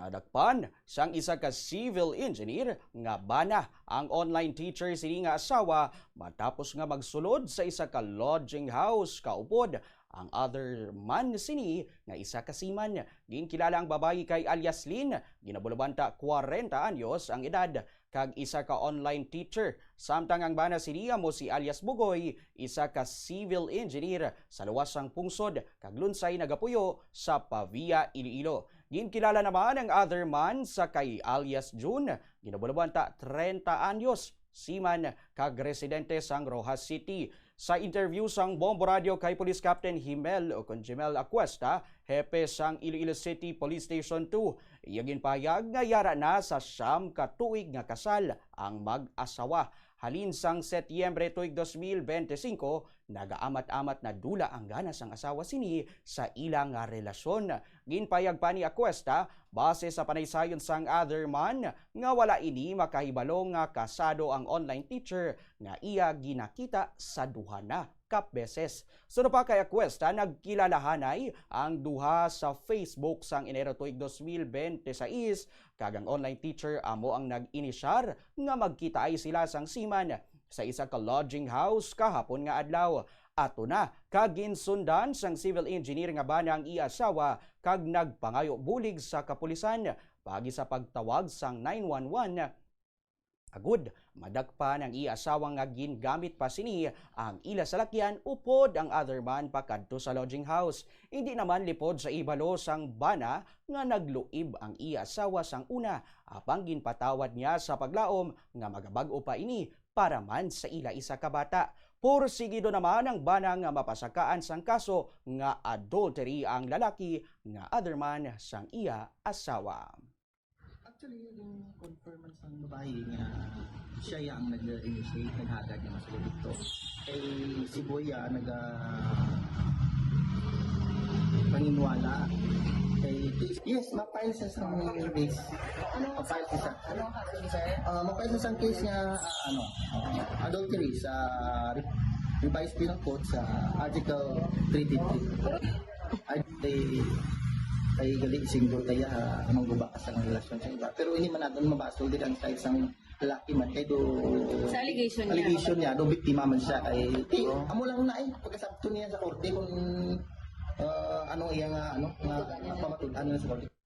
Nadakpan sang isa ka civil engineer nga bana ang online teacher sini nga asawa matapos nga magsulod sa isa ka lodging house kaupod. Ang other man sini nga isa ka seaman. Ginkilala ang babayi kay alias Lynn, ginabulabanta 40 anyos ang edad, kag isa ka online teacher. Samtang ang bana sini mo si alias Bugoy, isa ka civil engineer sa luwasang pungsod, kag lunsay nagapuyo sa Pavia, Iloilo. Ginkilala naman ang other man sa kay alias June, ginabulabanta 30 anyos, seaman kag residente sang Rojas City. Sa interview sang Bombo Radio kay Police Captain Jimel Acuesta, hepe sang Iloilo City Police Station 2, iyagin payag nga yara na sa siyam ka tuig nga kasal ang mag-asawa. Halin sang Setyembre tuig 2025, nagaamat-amat na dula ang ganas ang asawa sini sa ilang nga relasyon. Ginpayag pa ni Acuesta, base sa panaysayon sang other man, nga wala ini makahibalo nga kasado ang online teacher nga iya ginakita sa duha na kap beses. Sunod pa kay Acuesta, nagkilalahanay ang duha sa Facebook sang Enero tuig 2026, kag ang online teacher amo ang nag-inisyar nga magkita ay sila sang seaman sa isa ka lodging house kahapon nga adlaw. Ato na kag ginsundan sang civil engineer nga bana ang iya-asawa kag nagpangayo bulig sa kapulisan pagi sa pagtawag sang 911. Agud, madagpa ng iya-asawa nga gingamit pa sini ang ila salakyan upod ang other man pakadto sa lodging house. Hindi naman lipod sa ibalo sang bana nga nagluib ang iya-asawa sang una, apang ginpatawad niya sa paglaom nga magabag-o pa ini para man sa ila isa ka bata. Porsigido naman ang bana nga mapasakaan sang kaso nga adultery ang lalaki nga other man sang iya-asawa. Actually, yung confirm sa babae nga siya ang nag-initiate, naghagad niya masulod dito. Kay si Boya paniniwala. Yes, mapile sa isang case. Mapile sa anong kaso ni sir? Mapile sa isang case nga adultery sa revised penal code sa Article 333. Ay gali single kaya anong gubakas ang relasyon sa iba. Pero hindi man natin mabasol din ang side sang lalaki man kay do sa allegation niya do biktima man siya kay amo lang na pagkasabto niya sa korte kung anong iya nga pamatud-an sa korte.